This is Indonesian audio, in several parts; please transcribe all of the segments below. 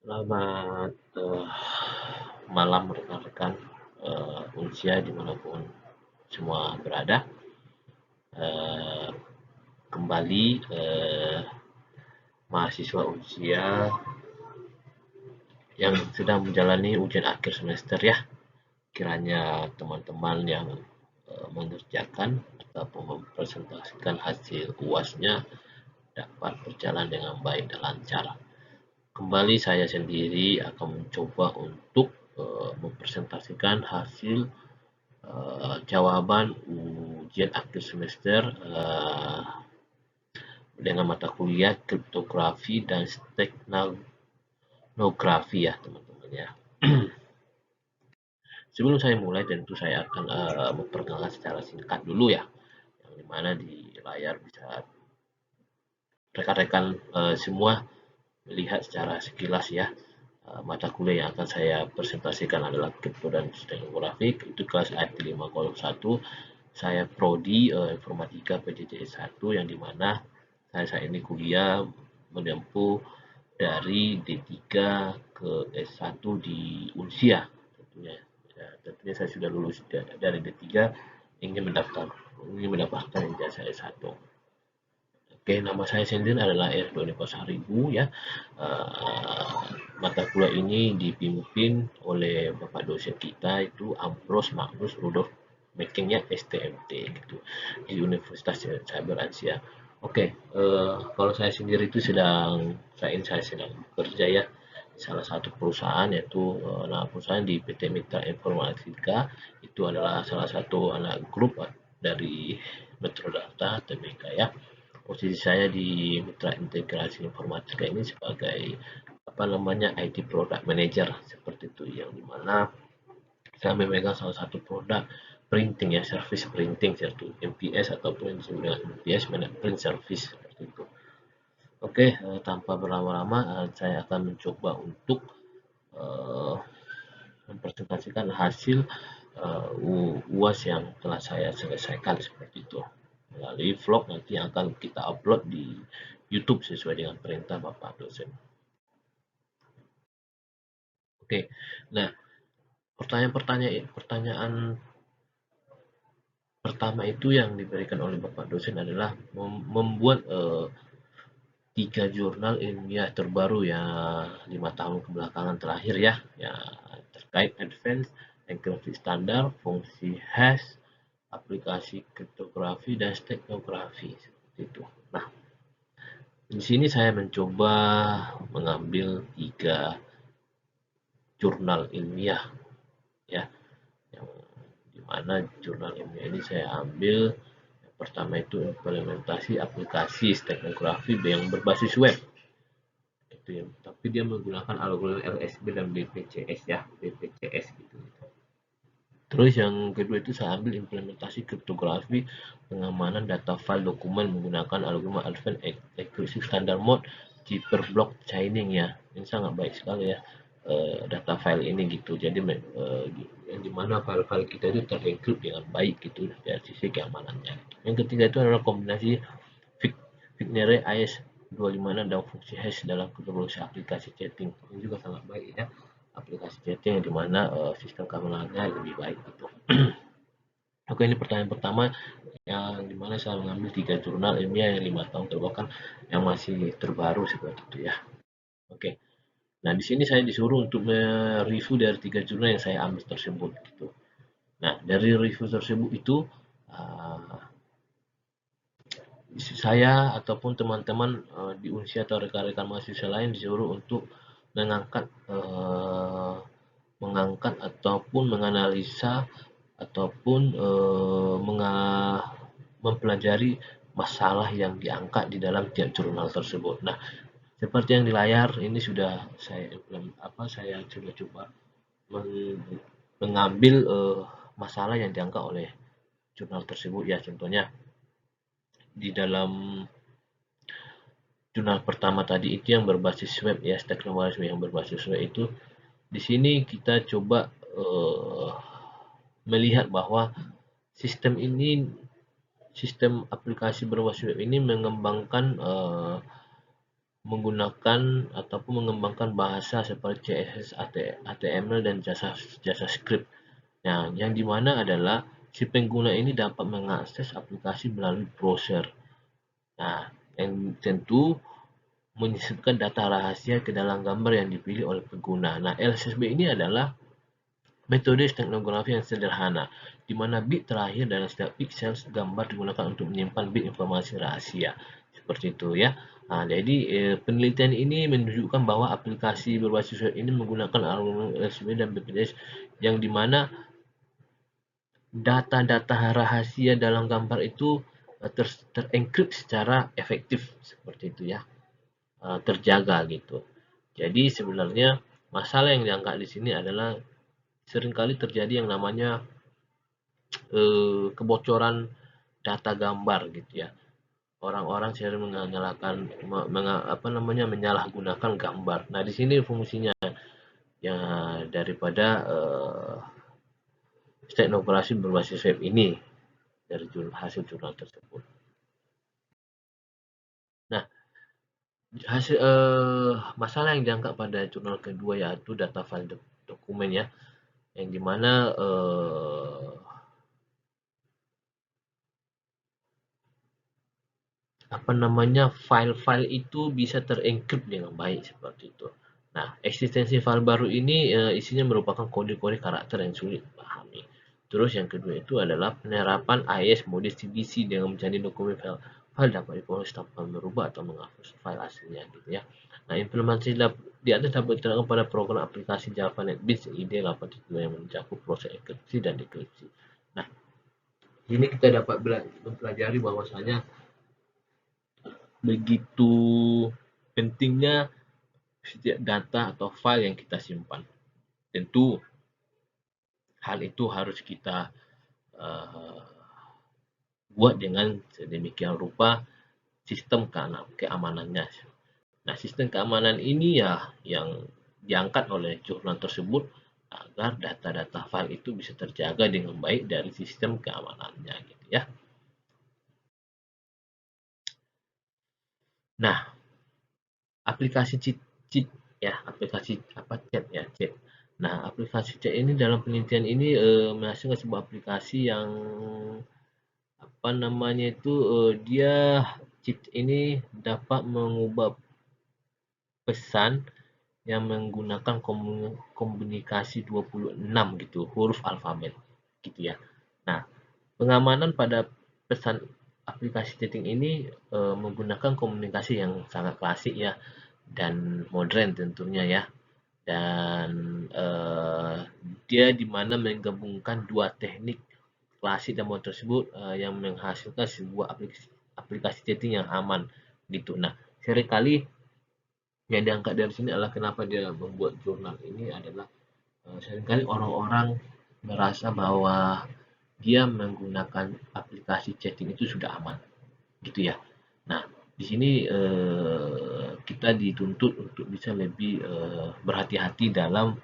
Selamat malam rekan-rekan Unsia dimanapun semua berada. Eh, Kembali mahasiswa Unsia yang sedang menjalani ujian akhir semester ya. Kiranya teman-teman yang mengerjakan ataupun mempresentasikan hasil UASnya dapat berjalan dengan baik dan lancar. Kembali saya sendiri akan mencoba untuk mempresentasikan hasil jawaban ujian akhir semester dengan mata kuliah kriptografi dan teknografi ya teman-teman ya. Sebelum saya mulai tentu saya akan memperkenalkan secara singkat dulu ya, yang dimana di layar bisa rekan-rekan semua melihat secara sekilas ya. Mata kuliah yang akan saya presentasikan adalah kripto dan teknografi, itu kelas IT 501. Saya prodi informatika PJJ 1 yang dimana saya saat ini kuliah menempuh dari D3 ke S1 di Unsia tentunya. Ya, tentunya saya sudah lulus dari D3, ingin mendapatkan ijazah S1. Oke, nama saya sendiri adalah Doni Pasaribu ya. Mata kuliah ini dipimpin oleh Bapak dosen kita itu Ambros Magnus Rudolf, makingnya STMT gitu di Universitas Cyber Asia. Oke, kalau saya sendiri itu saya sedang bekerja ya di salah satu perusahaan, yaitu nama perusahaan di PT Mitra Informatika. Itu adalah salah satu anak grup dari Metro Data TBK ya. Posisi saya di Mitra Integrasi Informatika ini sebagai apa namanya IT Product Manager seperti itu, yang dimana saya memegang salah satu produk printing ya, service printing yaitu MPS ataupun disebut MPS, print service seperti itu. Oke, tanpa berlama-lama saya akan mencoba untuk eh, mempresentasikan hasil UAS yang telah saya selesaikan seperti itu melalui vlog nanti yang akan kita upload di YouTube sesuai dengan perintah Bapak dosen. Oke, nah pertanyaan pertama itu yang diberikan oleh Bapak dosen adalah membuat 3 jurnal ilmiah terbaru ya 5 tahun kebelakangan terakhir ya, ya terkait advance encryption standar, fungsi hash, aplikasi kriptografi dan teknografi seperti itu. Nah, di sini saya mencoba mengambil 3 jurnal ilmiah ya, yang dimana jurnal ilmiah ini saya ambil yang pertama itu implementasi aplikasi teknografi yang berbasis web itu ya, tapi dia menggunakan algoritma LSB dan BPCS ya, BPCS gitu. Terus yang kedua itu saya ambil implementasi kriptografi pengamanan data file dokumen menggunakan algoritma Advanced Encryption Standard Mode Zipper Block Chaining ya. Ini sangat baik sekali ya data file ini gitu. Jadi yang dimana file-file kita itu terenkrip dengan baik gitu dari sisi keamanannya. Yang ketiga itu adalah kombinasi Vignere AES256 dan fungsi hash dalam kriptografi aplikasi chatting. Ini juga sangat baik ya, aplikasi chatting yang dimana sistem keamanannya lebih baik gitu. Oke, ini pertanyaan pertama yang dimana saya mengambil 3 jurnal ilmiah yang 5 tahun terbelakang yang masih terbaru seperti itu ya. Oke, nah di sini saya disuruh untuk mereview dari 3 jurnal yang saya ambil tersebut gitu. Nah, dari review tersebut itu uh, saya ataupun teman-teman di Unsia atau rekan-rekan mahasiswa lain disuruh untuk mengangkat mengangkat ataupun menganalisa ataupun mempelajari masalah yang diangkat di dalam tiap jurnal tersebut. Nah, seperti yang di layar ini sudah saya coba-coba mengambil masalah yang diangkat oleh jurnal tersebut ya. Contohnya di dalam jurnal pertama tadi itu yang berbasis web ya, teknologi yang berbasis web itu, di sini kita coba melihat bahwa sistem aplikasi berbasis web ini mengembangkan menggunakan ataupun mengembangkan bahasa seperti CSS, HTML, dan JavaScript. Nah, yang dimana adalah si pengguna ini dapat mengakses aplikasi melalui browser. Nah, yang tentu menyisipkan data rahasia ke dalam gambar yang dipilih oleh pengguna. Nah, LSSB ini adalah metode teknografi yang sederhana, di mana bit terakhir dalam setiap pixel gambar digunakan untuk menyimpan bit informasi rahasia. Seperti itu ya. Nah, jadi penelitian ini menunjukkan bahwa aplikasi berbasis web ini menggunakan algoritma LSB dan BPDS yang dimana data-data rahasia dalam gambar itu terenkrip secara efektif seperti itu ya, terjaga gitu. Jadi sebenarnya masalah yang diangkat di sini adalah seringkali terjadi yang namanya kebocoran data gambar gitu ya. Orang-orang sering menyalahgunakan gambar. Nah, di sini fungsinya ya daripada teknografi berbasis web ini dari hasil jurnal tersebut. Nah, hasil masalah yang diangkat pada jurnal kedua yaitu data file dokumen ya, yang dimana file-file itu bisa terenkrip dengan baik seperti itu. Nah, eksistensi file baru ini isinya merupakan kode-kode karakter yang sulit dipahami. Terus yang kedua itu adalah penerapan AES mode CBC dengan menjadi dokumen file dapat diproses tanpa merubah atau menghapus file aslinya gitu ya. Nah, implementasi di atas dapat diterapkan pada program aplikasi Java NetBeans IDE 8.2 yang mencakup proses enkripsi dan dekripsi. Nah, ini kita dapat mempelajari bahwasanya begitu pentingnya setiap data atau file yang kita simpan. Tentu hal itu harus kita uh, buat dengan sedemikian rupa sistem keamanannya. Nah, sistem keamanan ini ya yang diangkat oleh jurnal tersebut agar data-data file itu bisa terjaga dengan baik dari sistem keamanannya gitu ya. Nah, aplikasi cheat ya, aplikasi chat ya, chat. Nah, aplikasi chat ini dalam penelitian ini menghasilkan sebuah aplikasi yang dia cheat ini dapat mengubah pesan yang menggunakan komunikasi 26 gitu, huruf alfabet gitu ya. Nah, pengamanan pada pesan aplikasi chatting ini menggunakan komunikasi yang sangat klasik ya, dan modern tentunya ya. Dan dia dimana menggabungkan dua teknik klasik dan modern tersebut yang menghasilkan sebuah aplikasi chatting yang aman gitu. Nah, seringkali yang diangkat dari sini adalah kenapa dia membuat jurnal ini adalah seringkali orang-orang merasa bahwa dia menggunakan aplikasi chatting itu sudah aman gitu ya. Nah, di sini kita dituntut untuk bisa lebih berhati-hati dalam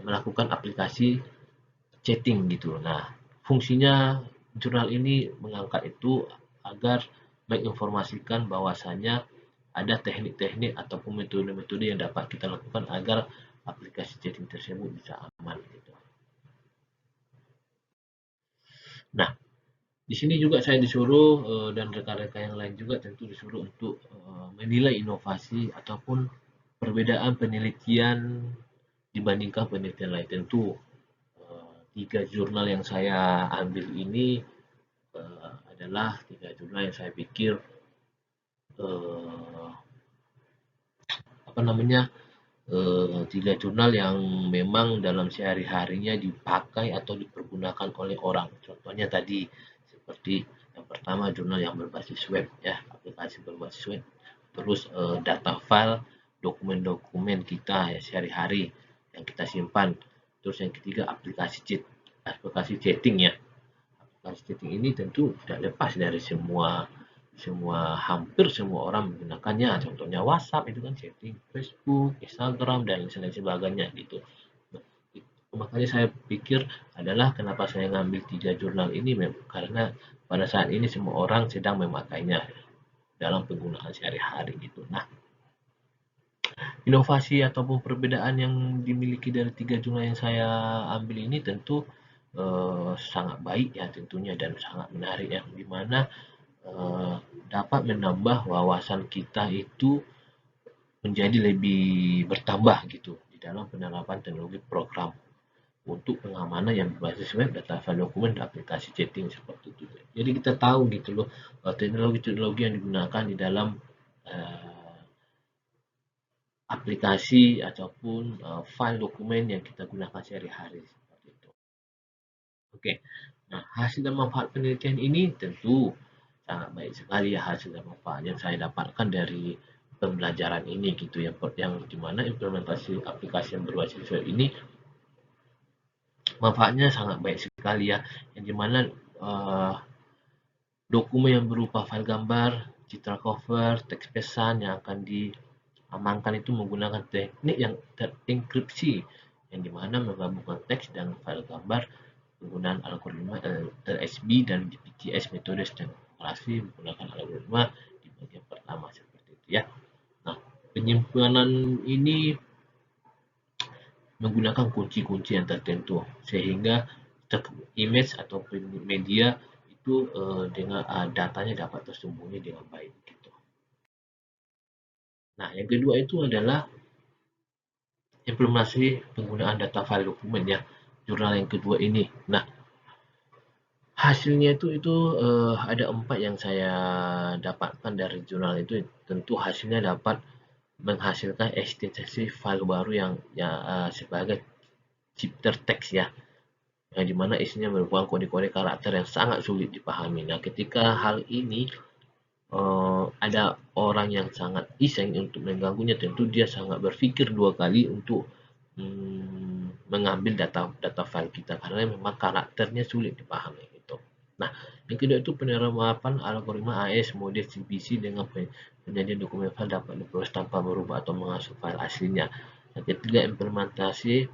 melakukan aplikasi chatting gitu. Nah, fungsinya jurnal ini mengangkat itu agar menginformasikan bahwasanya ada teknik-teknik ataupun metode-metode yang dapat kita lakukan agar aplikasi chatting tersebut bisa aman gitu. Nah, di sini juga saya disuruh dan rekan-rekan yang lain juga tentu disuruh untuk menilai inovasi ataupun perbedaan penelitian dibandingkan penelitian lain. Tentu 3 jurnal yang saya ambil ini adalah 3 jurnal yang saya pikir eh, apa namanya 3 jurnal yang memang dalam sehari-harinya dipakai atau dipergunakan oleh orang. Contohnya tadi seperti yang pertama jurnal yang berbasis web ya, aplikasi berbasis web. Terus data file dokumen-dokumen kita ya sehari-hari yang kita simpan. Terus yang ketiga aplikasi chatting ya. Aplikasi chatting ini tentu tidak lepas dari hampir semua orang menggunakannya. Contohnya WhatsApp itu kan chatting, Facebook, Instagram, dan lain sebagainya gitu. Makanya saya pikir adalah kenapa saya ngambil 3 jurnal ini karena pada saat ini semua orang sedang memakainya dalam penggunaan sehari-hari gitu. Nah, Inovasi ataupun perbedaan yang dimiliki dari 3 jurnal yang saya ambil ini tentu sangat baik ya tentunya dan sangat menarik ya, di mana dapat menambah wawasan kita itu menjadi lebih bertambah gitu di dalam penerapan teknologi program untuk pengamanan yang berbasis web, data file dokumen, dan aplikasi chatting seperti itu. Jadi kita tahu gitu loh teknologi-teknologi yang digunakan di dalam eh, aplikasi ataupun file dokumen yang kita gunakan sehari-hari seperti itu. Oke. Nah, hasil dan manfaat penelitian ini tentu sangat baik sekali ya hasil dan manfaat yang saya dapatkan dari pembelajaran ini gitu ya, yang dimana implementasi aplikasi yang berbasis web ini manfaatnya sangat baik sekali ya, yang dimana uh, dokumen yang berupa file gambar, citra cover, teks pesan yang akan diamankan itu menggunakan teknik yang terenkripsi, yang dimana menggabungkan teks dan file gambar penggunaan algoritma LSB dan GPTS metode stenografi menggunakan algoritma di bagian pertama seperti itu ya. Nah, penyimpanan ini menggunakan kunci-kunci yang tertentu sehingga image atau media itu dengan datanya dapat tersembunyi dengan baik gitu. Nah, yang kedua itu adalah implementasi penggunaan data file dokumen ya, jurnal yang kedua ini. Nah, hasilnya itu ada 4 yang saya dapatkan dari jurnal itu. Tentu hasilnya dapat menghasilkan ekstensi file baru yang sebagai chapter text ya, yang dimana isinya merupakan kode-kode karakter yang sangat sulit dipahami. Nah, ketika hal ini ada orang yang sangat iseng untuk mengganggunya, tentu dia sangat berpikir dua kali untuk mengambil data file kita karena memang karakternya sulit dipahami gitu. Nah, yang kedua itu penerapan algoritma AES mode CPC dengan penyajian dokumen file dapat diproses tanpa merubah atau mengasuh file aslinya. Yang ketiga, implementasi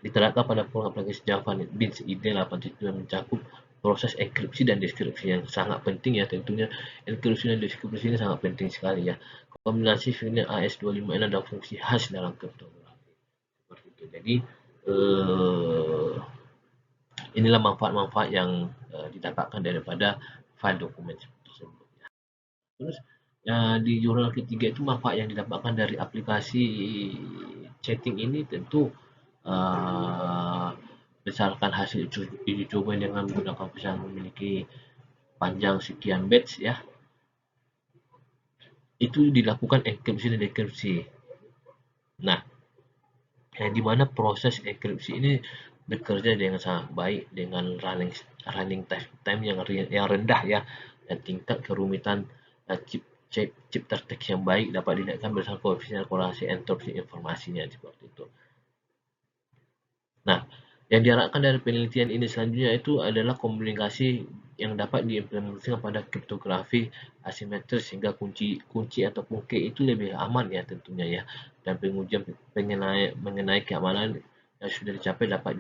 diterapkan pada program aplikasi Java NetBeans IDE 8.2 yang mencakup proses enkripsi dan deskripsi yang sangat penting ya tentunya. Enkripsi dan deskripsi ini sangat penting sekali ya. Kombinasi fitur AS25N ada fungsi khas dalam kriptografi seperti itu. Jadi eh, inilah manfaat-manfaat yang didapatkan daripada file dokumen tersebut. Terus di jurnal ketiga itu manfaat yang didapatkan dari aplikasi chatting ini tentu uh, berdasarkan hasil uji coba dengan menggunakan pesan memiliki panjang sekian bytes ya, itu dilakukan enkripsi dan dekripsi. Nah, yang dimana proses enkripsi ini bekerja dengan sangat baik dengan running time yang rendah ya, dan tingkat kerumitan chip terteks yang baik dapat dinaikkan berdasarkan koefisien korelasi entropsi informasinya seperti itu. Nah, yang diharapkan dari penelitian ini selanjutnya itu adalah komunikasi yang dapat diimplementasikan pada kriptografi asimetris sehingga kunci ataupun key itu lebih aman ya tentunya ya, dan pengujian mengenai keamanan yang sudah dicapai dapat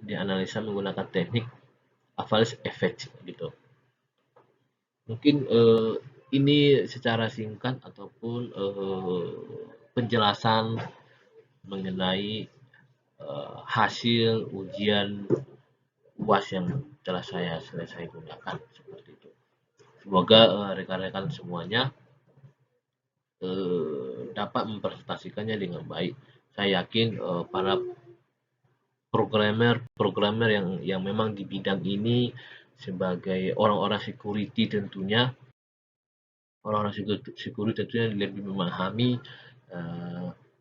dianalisa menggunakan teknik Avalanche Effect gitu. Mungkin ini secara singkat ataupun penjelasan mengenai hasil ujian UAS yang telah saya selesai gunakan seperti itu. Semoga rekan-rekan semuanya dapat mempresentasikannya dengan baik. Saya yakin para programmer yang memang di bidang ini sebagai orang-orang security tentunya, orang-orang security tentunya lebih memahami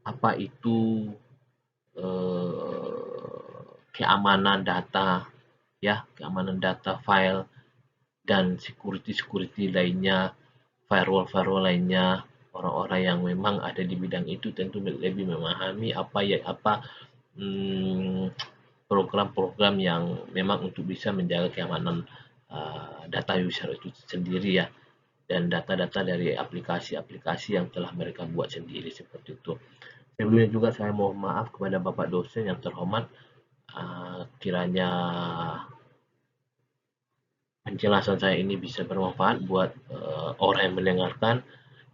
apa itu keamanan data ya, keamanan data file dan security lainnya, firewall lainnya. Orang-orang yang memang ada di bidang itu tentu lebih memahami apa program-program yang memang untuk bisa menjaga keamanan data user itu sendiri ya, dan data-data dari aplikasi-aplikasi yang telah mereka buat sendiri seperti itu. Sebelumnya juga saya mohon maaf kepada Bapak dosen yang terhormat, kiranya penjelasan saya ini bisa bermanfaat buat orang yang mendengarkan.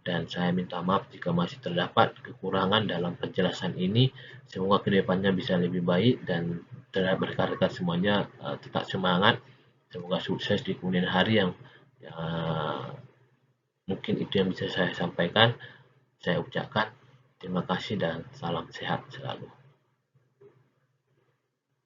dan saya minta maaf jika masih terdapat kekurangan dalam penjelasan ini. Semoga kedepannya bisa lebih baik dan terhadap rekan-rekan semuanya tetap semangat. Semoga sukses di kemudian hari yang mungkin itu yang bisa saya sampaikan. Saya ucapkan terima kasih dan salam sehat selalu.